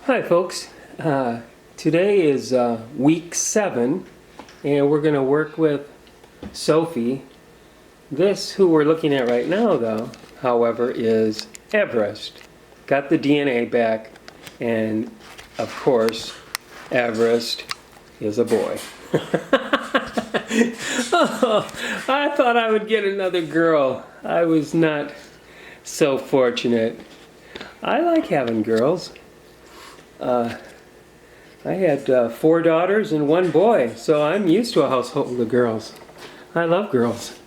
Hi folks, today is week 7 and we're going to work with Sophie. This who we're looking at right now though, however, is Everest. Got the DNA back and of course Everest is a boy. Oh, I thought I would get another girl. I was not so fortunate. I like having girls. I had 4 daughters and 1 boy, so I'm used to a household of girls. I love girls.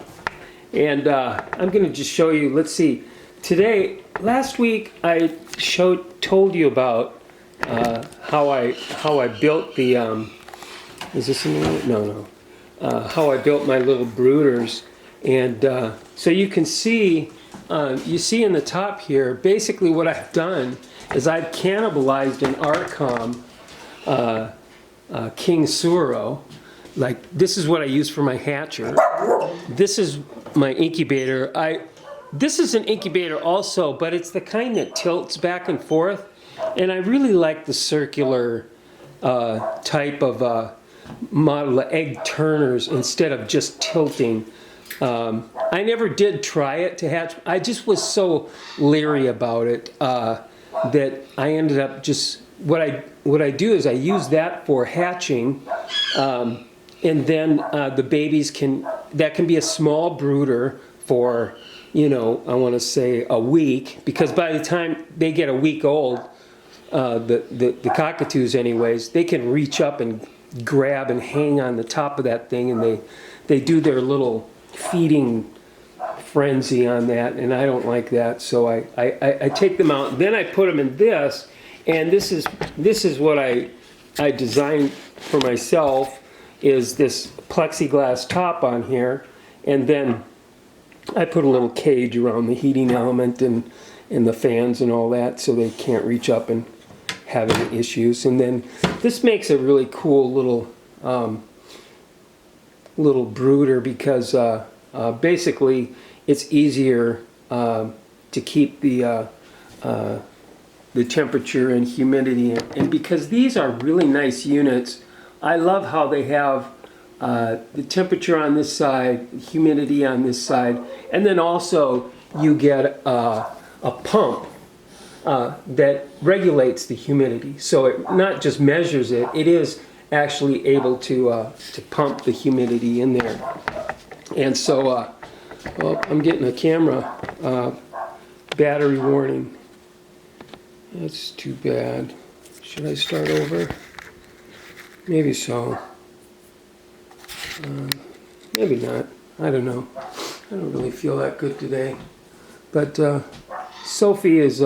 And I'm going to just show you, let's see, today, last week I told you about how I built the, is this in the, no. How I built my little brooders. And so you can see, you see in the top here, basically what I've done is I've cannibalized an Archon King Suro. Like, this is what I use for my hatcher. This is my incubator. This is an incubator also, but it's the kind that tilts back and forth. And I really like the circular type of model of egg turners instead of just tilting. I never did try it to hatch. I just was so leery about it that I ended up just, what I do is I use that for hatching, and then the babies that can be a small brooder for, you know, I want to say a week, because by the time they get a week old, the cockatoos anyways, they can reach up and grab and hang on the top of that thing, and they do their little feeding frenzy on that, and I don't like that, so I take them out, then I put them in this, and this is what I designed for myself, is this plexiglass top on here, and then I put a little cage around the heating element and the fans and all that, so they can't reach up and have any issues. And then this makes a really cool little brooder, because basically it's easier to keep the temperature and humidity, and because these are really nice units, I love how they have the temperature on this side, humidity on this side, and then also you get a pump that regulates the humidity. So it not just measures it, it is actually able to pump the humidity in there. And so, well, I'm getting a camera battery warning. That's too bad. Should I start over? Maybe so. Maybe not. I don't know. I don't really feel that good today. But Sophie is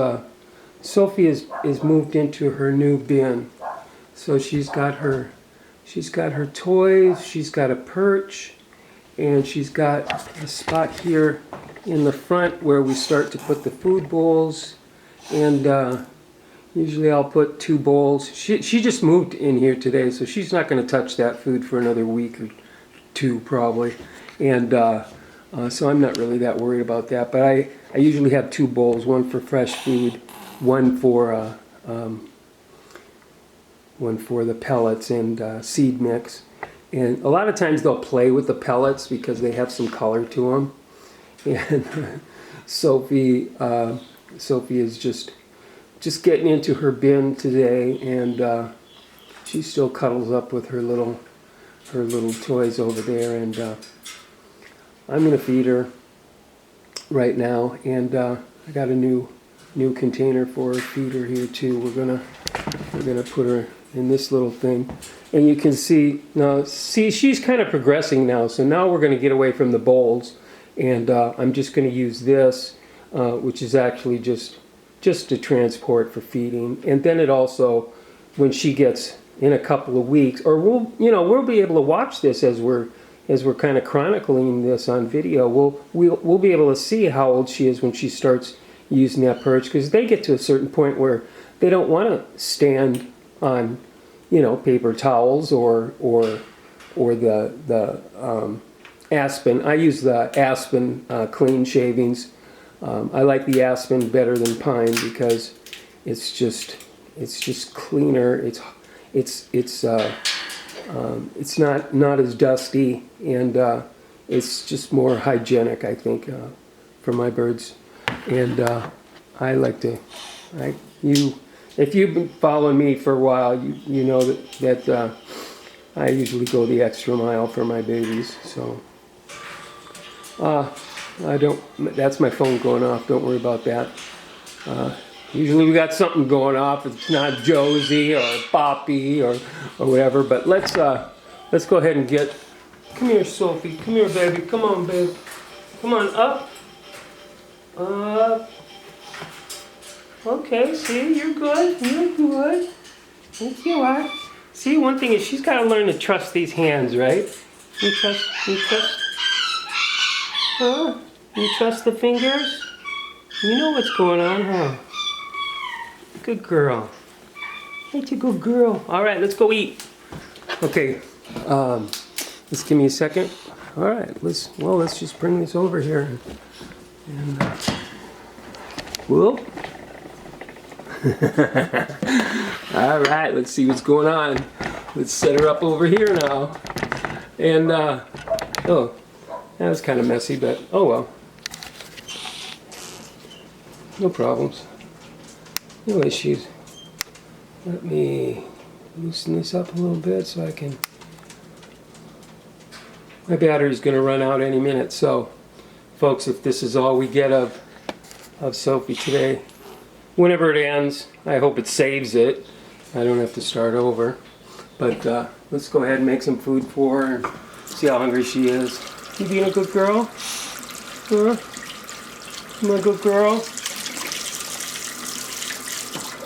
moved into her new bin. So she's got her toys, she's got a perch, and she's got a spot here in the front where we start to put the food bowls, and usually I'll put 2 bowls. She just moved in here today, so she's not going to touch that food for another week or 2 probably, and so I'm not really that worried about that. But I usually have 2 bowls, one for fresh food, one for the pellets and seed mix. And a lot of times they'll play with the pellets because they have some color to them. And Sophie is just getting into her bin today, and she still cuddles up with her little toys over there. And I'm gonna feed her right now, and I got a new container for her feeder here too. We're gonna put her in this little thing, and you can see now. See, she's kind of progressing now. So now we're going to get away from the bowls, and I'm just going to use this, which is actually just to transport for feeding. And then it also, when she gets in a couple of weeks, or we'll be able to watch this as we're kind of chronicling this on video. We'll be able to see how old she is when she starts using that perch, because they get to a certain point where they don't want to stand on, paper towels or the aspen. I use the aspen clean shavings. I like the aspen better than pine because it's just It's just cleaner. It's not as dusty, and it's just more hygienic, I think, for my birds. And I like to, if you've been following me for a while, you know that I usually go the extra mile for my babies. So that's my phone going off. Don't worry about that. Usually we got something going off. It's not Josie or Poppy or whatever. But let's go ahead and get. Come here, Sophie. Come here, baby. Come on, babe. Come on, up. Up. Okay, see, you're good. You're good. Yes, you are. See, one thing is she's got to learn to trust these hands, right? You trust, huh? You trust the fingers? You know what's going on, huh? Good girl. Ain't you a good girl? All right, let's go eat. Okay, let's give me a second. All right, let's just bring this over here. And, whoop. All right, let's see what's going on. Let's set her up over here now. And, oh, that was kind of messy, but oh well. No problems. No issues. Let me loosen this up a little bit so I can... My battery's going to run out any minute, so folks, if this is all we get of Sophie today, whenever it ends, I hope it saves it. I don't have to start over. But let's go ahead and make some food for her and see how hungry she is. You being a good girl? Huh? You a good girl?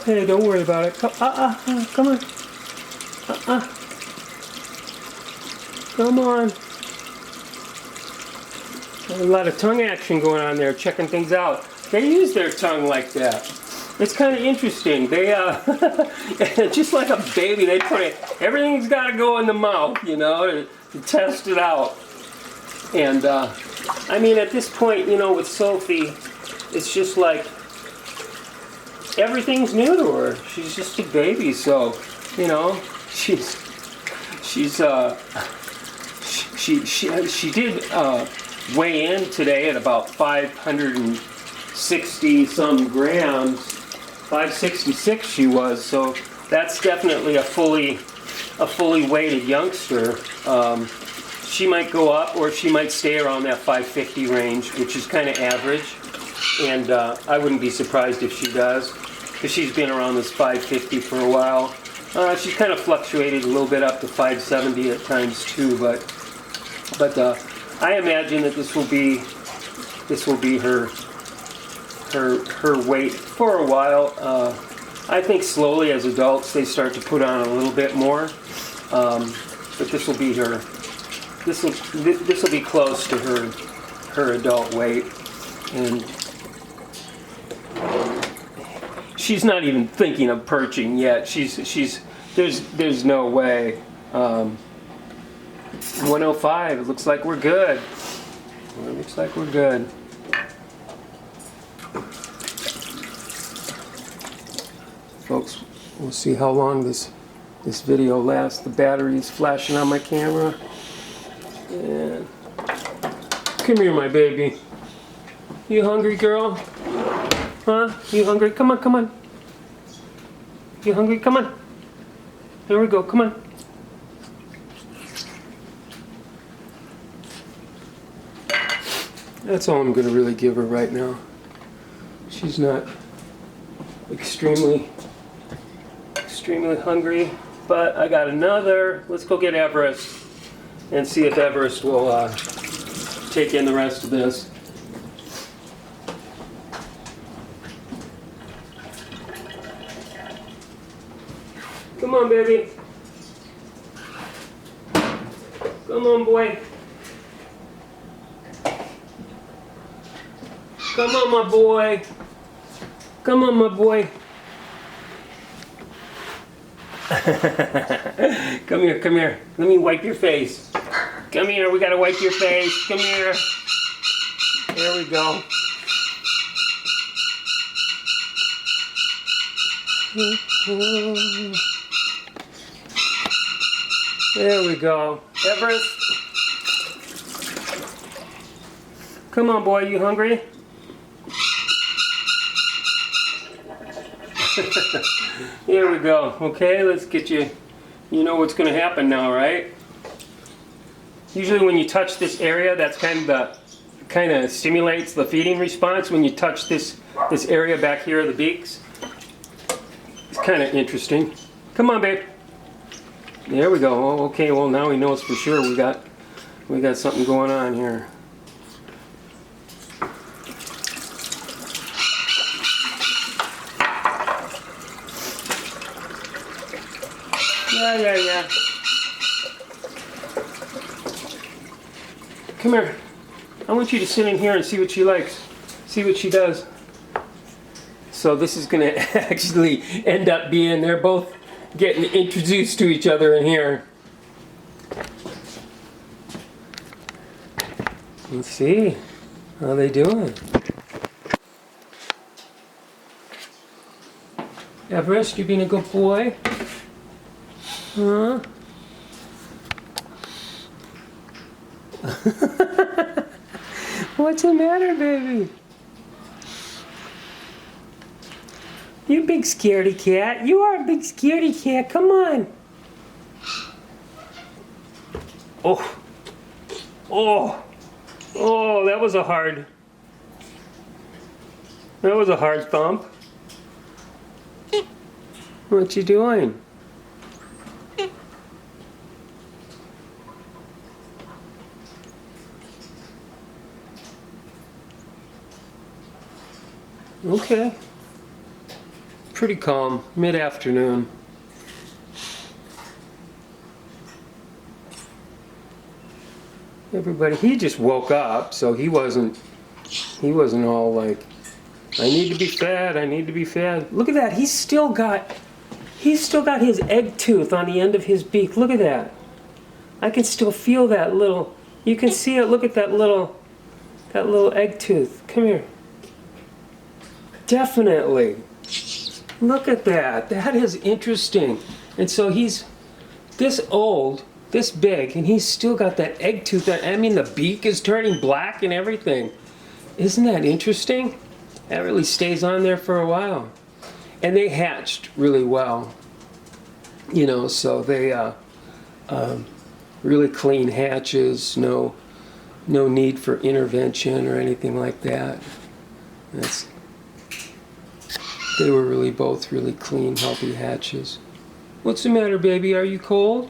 Hey, don't worry about it. Come on. Come on. There's a lot of tongue action going on there, checking things out. They use their tongue like that. It's kind of interesting. They, just like a baby, they put it, everything's got to go in the mouth, you know, to test it out. And, I mean, at this point, you know, with Sophie, it's just like, everything's new to her. She's just a baby, so, you know, she did weigh in today at about 560 some grams, 566 she was, so that's definitely a fully weighted youngster. She might go up or she might stay around that 550 range, which is kind of average, and I wouldn't be surprised if she does, because she's been around this 550 for a while. She's kind of fluctuated a little bit up to 570 at times too, but I imagine that this will be her weight for a while. I think slowly as adults they start to put on a little bit more, but this will be her. This will be close to her adult weight, and she's not even thinking of perching yet. There's no way. 105. It looks like we're good. It looks like we're good. Folks, we'll see how long this video lasts. The battery's flashing on my camera. And come here, my baby. You hungry, girl? Huh? You hungry? Come on, come on. You hungry? Come on. Here we go. Come on. That's all I'm going to really give her right now. She's not extremely hungry, but I got another. Let's go get Everest and see if Everest will take in the rest of this. Come on, baby. Come on, boy. Come on, my boy. Come on, my boy. Come here, come here. Let me wipe your face. Come here, we gotta wipe your face. Come here. There we go. There we go. Everest. Come on, boy, you hungry? Here we go. Okay, let's get you. You know what's going to happen now, right? Usually when you touch this area, that's kind of stimulates the feeding response. When you touch this area back here of the beaks, it's kind of interesting. Come on, babe. There we go. Oh, okay, well now he knows for sure we got something going on here. Yeah. Come here. I want you to sit in here and see what she likes. See what she does. So this is going to actually end up being, they're both getting introduced to each other in here. Let's see. How they doing? Everest, you being a good boy? Huh? What's the matter, baby? You big scaredy cat. You are a big scaredy cat. Come on. Oh. Oh. Oh, that was a hard thump. What you doing? Okay. Pretty calm, mid-afternoon. Everybody, he just woke up, so he wasn't all like, I need to be fed, I need to be fed. Look at that, he's still got his egg tooth on the end of his beak. Look at that. I can still feel that little, you can see it, look at that little egg tooth. Come here. Definitely. Look at that. That is interesting. And so he's this old, this big, and he's still got that egg tooth. I mean, the beak is turning black and everything. Isn't that interesting? That really stays on there for a while. And they hatched really well. You know, so they really clean hatches. No need for intervention or anything like that. They were really both really clean, healthy hatches. What's the matter, baby? Are you cold?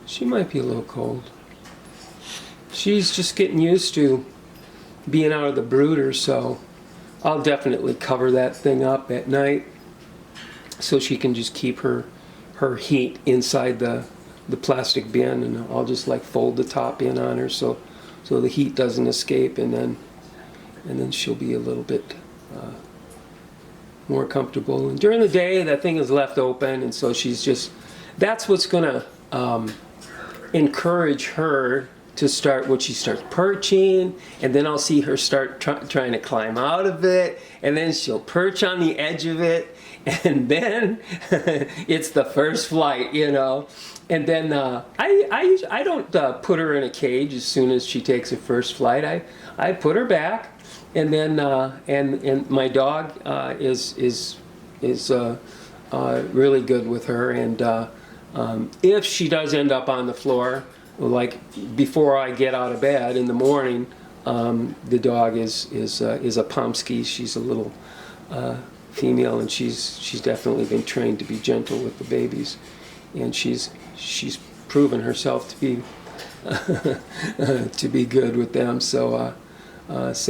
She might be a little cold. She's just getting used to being out of the brooder, so I'll definitely cover that thing up at night so she can just keep her heat inside the plastic bin, and I'll just like fold the top in on her so the heat doesn't escape, and then she'll be a little bit more comfortable. And during the day, that thing is left open, and so that's what's going to encourage her to start, when she starts perching, and then I'll see her start trying to climb out of it, and then she'll perch on the edge of it, and then it's the first flight, you know. And then I don't put her in a cage as soon as she takes her first flight. I put her back. And then, and my dog is really good with her. And if she does end up on the floor, like before I get out of bed in the morning, the dog is a Pomsky. She's a little female, and she's definitely been trained to be gentle with the babies, and she's proven herself to be good with them. So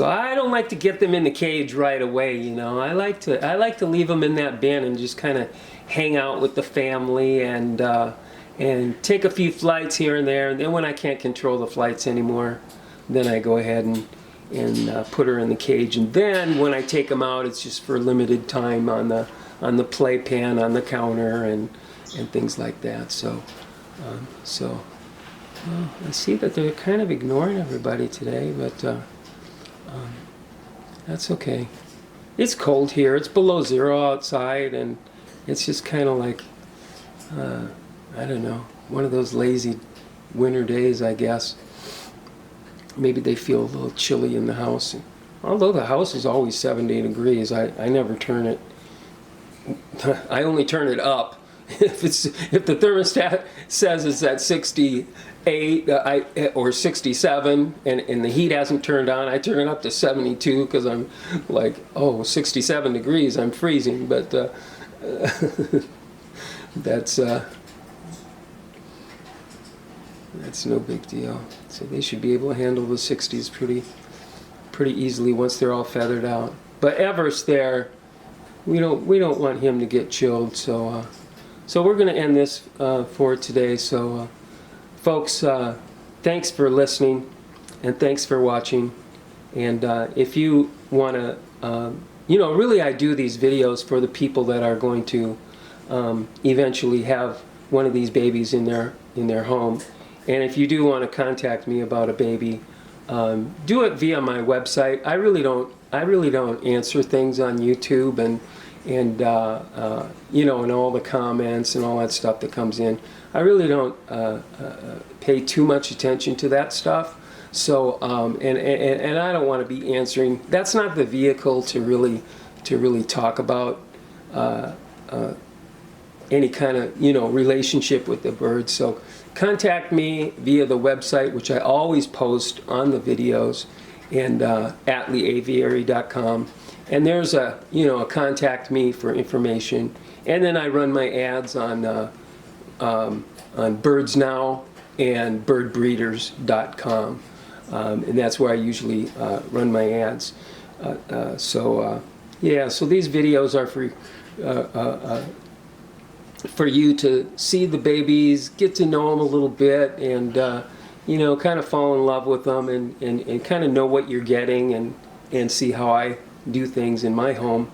I don't like to get them in the cage right away, you know. I like to leave them in that bin and just kind of hang out with the family and take a few flights here and there. And then when I can't control the flights anymore, then I go ahead and put her in the cage. And then when I take them out, it's just for a limited time on the playpen, on the counter, and things like that. So I see that they're kind of ignoring everybody today, but that's okay. It's cold here. It's below zero outside, and It's just kind of like, I don't know, one of those lazy winter days, I guess. Maybe they feel a little chilly in the house. Although the house is always 70 degrees, I never turn it. I only turn it up. If the thermostat says it's at 68 or 67 and the heat hasn't turned on, I turn it up to 72 because I'm like, oh, 67 degrees, I'm freezing. But that's no big deal. So they should be able to handle the 60s pretty easily once they're all feathered out. But Everest there, we don't want him to get chilled. So we're going to end this for today. So folks, thanks for listening and thanks for watching. And if you want to, really I do these videos for the people that are going to eventually have one of these babies in their home. And if you do want to contact me about a baby, do it via my website. I really don't answer things on YouTube and and all the comments and all that stuff that comes in. I really don't pay too much attention to that stuff. So and I don't want to be answering. That's not the vehicle to really talk about any kind of relationship with the birds. So contact me via the website, which I always post on the videos, and atleaviary.com. And there's a contact me for information. And then I run my ads on Birds Now and birdbreeders.com. And that's where I usually run my ads. So these videos are for you to see the babies, get to know them a little bit, and kind of fall in love with them, and kind of know what you're getting, and see how I do things in my home.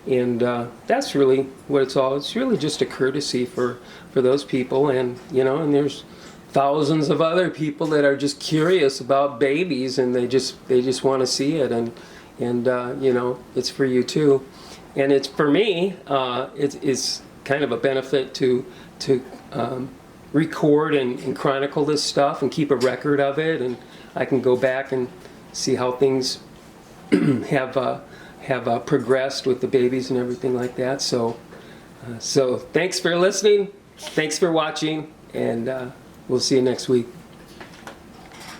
And that's really what it's all. It's really just a courtesy for those people, and and there's thousands of other people that are just curious about babies, and they just want to see it, and it's for you too, and it's for me. It's kind of a benefit to record and chronicle this stuff and keep a record of it, and I can go back and see how things have progressed with the babies and everything like that. So thanks for listening, thanks for watching, and we'll see you next week.